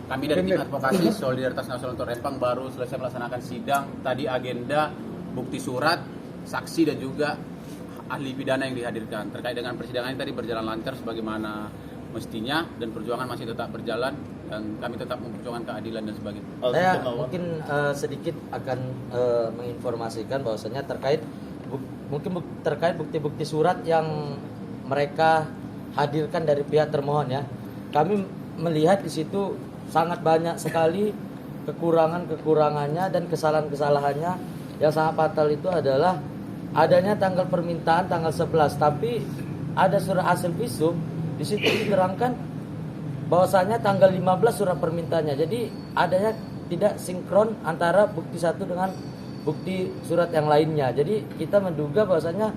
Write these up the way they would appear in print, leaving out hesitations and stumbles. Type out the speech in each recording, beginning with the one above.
Kami dari tim advokasi Solidaritas Nasional untuk Rempang baru selesai melaksanakan sidang. Tadi agenda bukti surat, saksi dan juga ahli pidana yang dihadirkan. Terkait dengan persidangan ini tadi berjalan lancar sebagaimana mestinya dan perjuangan masih tetap berjalan dan kami tetap memperjuangkan keadilan dan sebagainya. Saya mungkin sedikit akan menginformasikan bahwasanya terkait bukti-bukti surat yang mereka hadirkan dari pihak termohon ya. Kami melihat di situ sangat banyak sekali kekurangannya dan kesalahan-kesalahannya. Yang sangat fatal itu adalah adanya tanggal permintaan tanggal 11, tapi ada surat hasil visum di situ diterangkan bahwasanya tanggal 15 surat permintaannya. Jadi adanya tidak sinkron antara bukti satu dengan bukti surat yang lainnya. Jadi kita menduga bahwasanya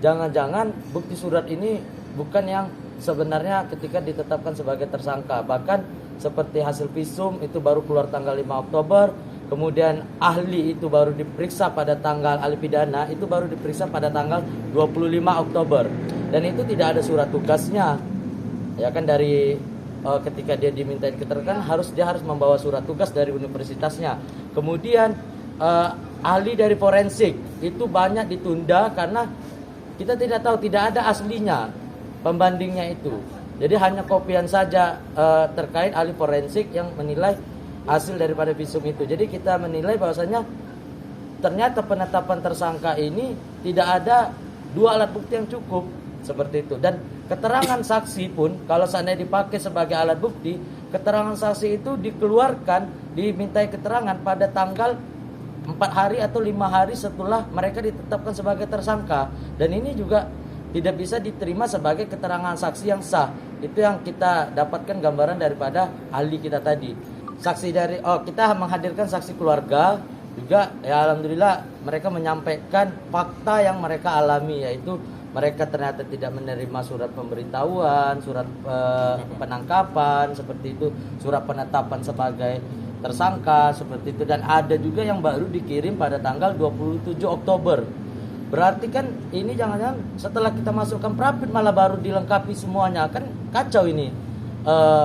jangan-jangan bukti surat ini bukan yang sebenarnya ketika ditetapkan sebagai tersangka. Bahkan seperti hasil visum itu baru keluar tanggal 5 Oktober, kemudian ahli itu baru diperiksa pada tanggal ahli pidana itu baru diperiksa pada tanggal 25 Oktober. Dan itu tidak ada surat tugasnya. Ya kan dari ketika dia dimintain keterangan dia harus membawa surat tugas dari universitasnya. Kemudian ahli dari forensik itu banyak ditunda karena kita tidak tahu, tidak ada aslinya pembandingnya itu. Jadi hanya kopian saja terkait ahli forensik yang menilai hasil daripada visum itu. Jadi kita menilai bahwasanya ternyata penetapan tersangka ini tidak ada dua alat bukti yang cukup seperti itu. Dan keterangan saksi pun kalau seandainya dipakai sebagai alat bukti, keterangan saksi itu dikeluarkan, dimintai keterangan pada tanggal 4 hari atau 5 hari setelah mereka ditetapkan sebagai tersangka. Dan ini juga tidak bisa diterima sebagai keterangan saksi yang sah. Itu yang kita dapatkan gambaran daripada ahli kita tadi. Saksi dari kita menghadirkan saksi keluarga juga ya, alhamdulillah mereka menyampaikan fakta yang mereka alami, yaitu mereka ternyata tidak menerima surat pemberitahuan, surat penangkapan seperti itu, surat penetapan sebagai tersangka seperti itu, dan ada juga yang baru dikirim pada tanggal 27 Oktober. Berarti kan ini jangan-jangan setelah kita masukkan Prapit malah baru dilengkapi semuanya, kan kacau ini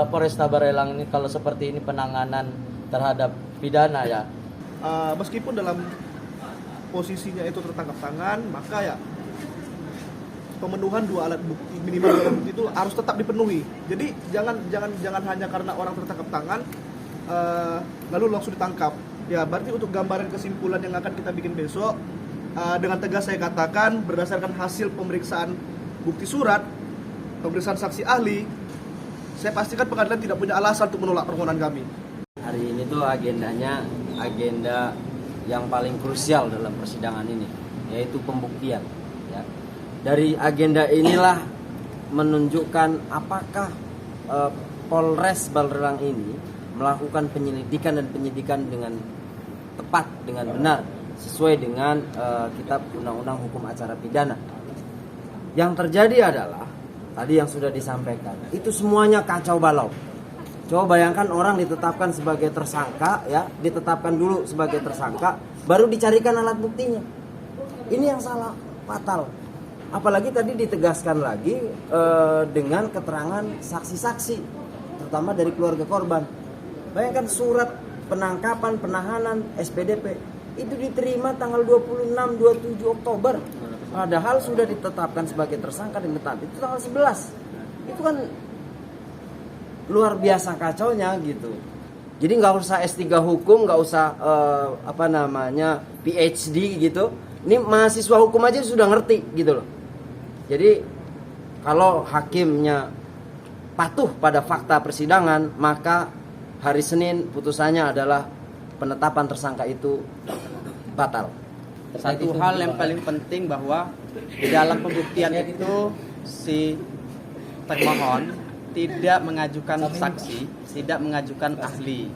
Polresta Barelang ini kalau seperti ini penanganan terhadap pidana ya. Meskipun dalam posisinya itu tertangkap tangan, maka ya pemenuhan dua alat bukti, minimal dua alat bukti itu harus tetap dipenuhi. Jadi jangan hanya karena orang tertangkap tangan lalu langsung ditangkap. Ya berarti untuk gambaran kesimpulan yang akan kita bikin besok, dengan tegas saya katakan berdasarkan hasil pemeriksaan bukti surat, pemeriksaan saksi ahli, saya pastikan pengadilan tidak punya alasan untuk menolak permohonan kami. Hari ini tuh agendanya agenda yang paling krusial dalam persidangan ini, yaitu pembuktian. Ya. Dari agenda inilah menunjukkan apakah Polres Barelang ini melakukan penyelidikan dan penyidikan dengan tepat, dengan benar, sesuai dengan kitab undang-undang hukum acara pidana. Yang terjadi adalah tadi yang sudah disampaikan, itu semuanya kacau balau. Coba bayangkan orang ditetapkan sebagai tersangka, ya, ditetapkan dulu sebagai tersangka, baru dicarikan alat buktinya. Ini yang salah fatal. Apalagi tadi ditegaskan lagi dengan keterangan saksi-saksi, terutama dari keluarga korban. Bayangkan surat penangkapan, penahanan, SPDP itu diterima tanggal 26-27 Oktober. Padahal sudah ditetapkan sebagai tersangka dan ditetapkan itu tanggal 11. Itu kan luar biasa kacaunya gitu. Jadi nggak usah S3 hukum, nggak usah PhD gitu. Ini mahasiswa hukum aja sudah ngerti gitu loh. Jadi kalau hakimnya patuh pada fakta persidangan, maka hari Senin putusannya adalah penetapan tersangka itu batal. Satu hal yang paling penting bahwa di dalam pembuktian itu si termohon tidak mengajukan saksi, tidak mengajukan ahli.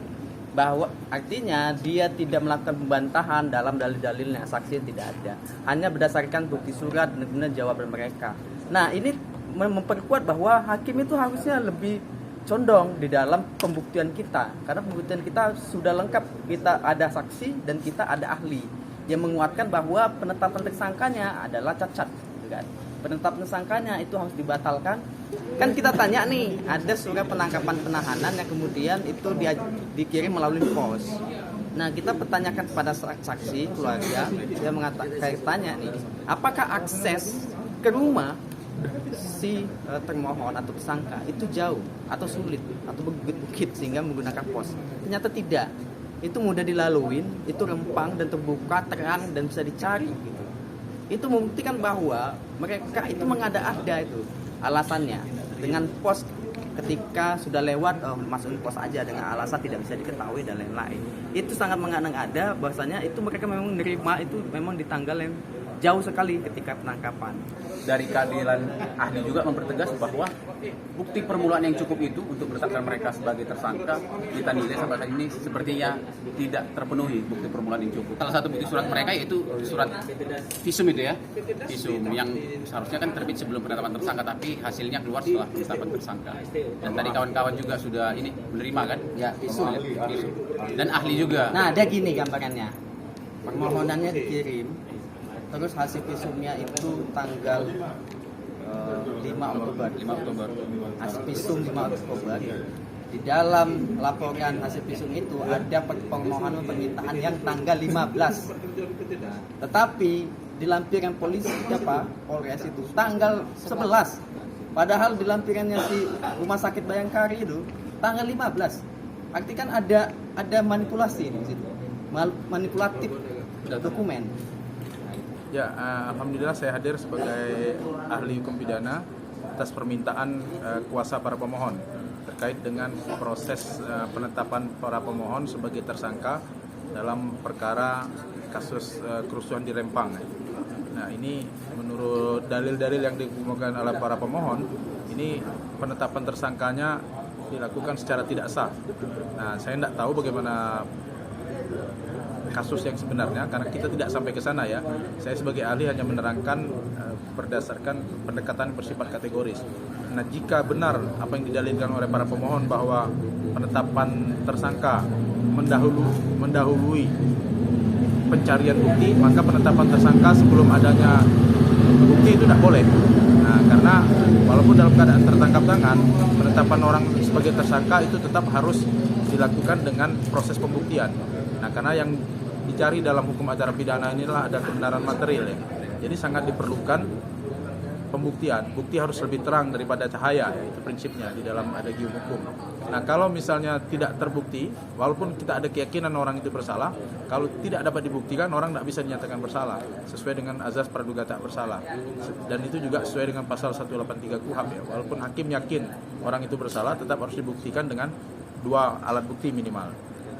Bahwa artinya dia tidak melakukan pembantahan dalam dalil-dalilnya, saksi tidak ada. Hanya berdasarkan bukti surat dan jawaban mereka. Nah, ini memperkuat bahwa hakim itu harusnya lebih condong di dalam pembuktian kita, karena pembuktian kita sudah lengkap, kita ada saksi dan kita ada ahli yang menguatkan bahwa penetapan tersangkanya adalah cacat, gitu kan. Penetapan tersangkanya itu harus dibatalkan Kan kita tanya nih, ada surat penangkapan penahanan yang kemudian itu dikirim melalui pos. Nah, kita pertanyakan kepada saksi keluarga, dia mengatakan, kayak tanya nih, apakah akses ke rumah si termohon atau tersangka itu jauh atau sulit atau bukit-bukit sehingga menggunakan pos? Ternyata tidak. Itu mudah dilaluin, itu rempang dan terbuka, terang dan bisa dicari gitu. Itu membuktikan bahwa mereka itu mengada-ada itu alasannya dengan pos. Ketika sudah lewat, masukin pos aja dengan alasan tidak bisa diketahui dan lain-lain. Itu sangat mengada-ada bahwasanya itu mereka memang menerima itu memang di tanggal yang jauh sekali ketika penangkapan. Dari keadilan ahli juga mempertegas bahwa bukti permulaan yang cukup itu untuk menetapkan mereka sebagai tersangka kita nilai sampai saat ini sepertinya tidak terpenuhi bukti permulaan yang cukup. Salah satu bukti surat mereka yaitu surat visum itu ya, visum yang seharusnya kan terbit sebelum penetapan tersangka tapi hasilnya keluar setelah penetapan tersangka. Dan tadi kawan-kawan juga sudah ini menerima kan? Ya, visum. Dan ahli juga. Nah, ada gini gambarannya. Permohonannya dikirim, terus hasil visumnya itu tanggal 5 Oktober. Hasil visum 5 Oktober. Di dalam laporan hasil visum itu ada permohonan permintaan yang tanggal 15. Tetapi di lampiran polisi Polres itu tanggal 11. Padahal di lampirannya si Rumah Sakit Bayangkari itu tanggal 15. Artinya kan ada manipulasi di situ. Manipulatif dokumen. Ya, alhamdulillah saya hadir sebagai ahli hukum pidana atas permintaan kuasa para pemohon terkait dengan proses penetapan para pemohon sebagai tersangka dalam perkara kasus kerusuhan di Rempang. Nah, ini menurut dalil-dalil yang dikemukakan oleh para pemohon, ini penetapan tersangkanya dilakukan secara tidak sah. Nah, saya tidak tahu bagaimana kasus yang sebenarnya karena kita tidak sampai ke sana ya. Saya sebagai ahli hanya menerangkan berdasarkan pendekatan bersifat kategoris. Nah, jika benar apa yang didalilkan oleh para pemohon bahwa penetapan tersangka mendahului pencarian bukti, maka penetapan tersangka sebelum adanya bukti itu tidak boleh. Nah, karena walaupun dalam keadaan tertangkap tangan, penetapan orang sebagai tersangka itu tetap harus dilakukan dengan proses pembuktian. Nah, karena yang dicari dalam hukum acara pidana inilah ada kebenaran material ya. Jadi sangat diperlukan pembuktian. Bukti harus lebih terang daripada cahaya ya, itu prinsipnya di dalam adagi hukum. Nah, kalau misalnya tidak terbukti, walaupun kita ada keyakinan orang itu bersalah, kalau tidak dapat dibuktikan orang tidak bisa dinyatakan bersalah sesuai dengan azas praduga tak bersalah. Dan itu juga sesuai dengan pasal 183 KUHP ya. Walaupun hakim yakin orang itu bersalah, tetap harus dibuktikan dengan 2 alat bukti minimal.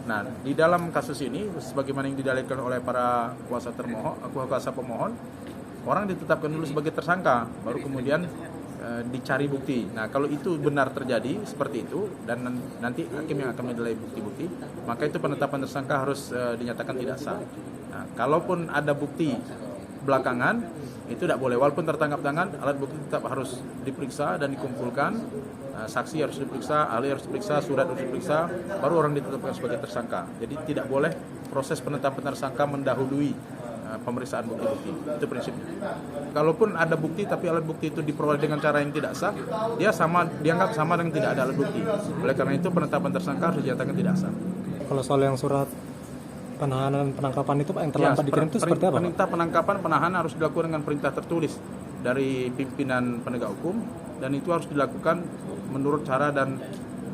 Nah, di dalam kasus ini, sebagaimana yang didalilkan oleh para kuasa pemohon, orang ditetapkan dulu sebagai tersangka, baru kemudian dicari bukti. Nah, kalau itu benar terjadi seperti itu, dan nanti hakim yang akan menilai bukti-bukti, maka itu penetapan tersangka harus dinyatakan tidak sah. Nah, kalaupun ada bukti belakangan, itu tidak boleh. Walaupun tertangkap tangan, alat bukti tetap harus diperiksa dan dikumpulkan. Saksi harus diperiksa, ahli harus diperiksa, surat harus diperiksa, baru orang ditetapkan sebagai tersangka. Jadi tidak boleh proses penetapan tersangka mendahului pemeriksaan bukti-bukti. Itu prinsipnya. Kalaupun ada bukti tapi alat bukti itu diperoleh dengan cara yang tidak sah, dianggap sama dengan tidak ada alat bukti. Oleh karena itu penetapan tersangka harus dinyatakan tidak sah. Kalau soal yang surat penahanan penangkapan itu Pak yang terlambat dikirim itu seperti apa? Perintah penangkapan penahanan harus dilakukan dengan perintah tertulis dari pimpinan penegak hukum dan itu harus dilakukan menurut cara dan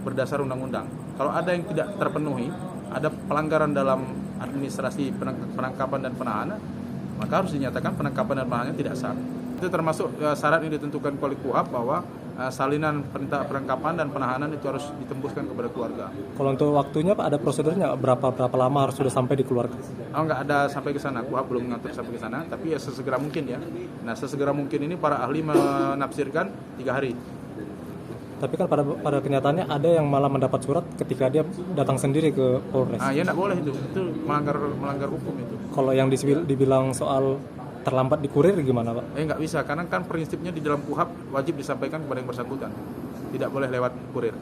berdasar undang-undang. Kalau ada yang tidak terpenuhi, ada pelanggaran dalam administrasi penangkapan dan penahanan, maka harus dinyatakan penangkapan dan penahanan tidak sah. Itu termasuk syarat yang ditentukan oleh KUHP bahwa salinan perintah penangkapan dan penahanan itu harus ditembuskan kepada keluarga. Kalau untuk waktunya Pak ada prosedurnya berapa lama harus sudah sampai dikeluarkan? Enggak ada sampai ke sana, KUHP belum mengatur sampai ke sana, tapi ya sesegera mungkin ya. Nah, sesegera mungkin ini para ahli menafsirkan 3 hari. Tapi kan pada kenyataannya ada yang malah mendapat surat ketika dia datang sendiri ke Polres. Ya enggak boleh itu melanggar hukum itu. Kalau yang dibilang soal terlambat di kurir gimana Pak? Enggak bisa, karena kan prinsipnya di dalam KUHP wajib disampaikan kepada yang bersangkutan. Tidak boleh lewat kurir.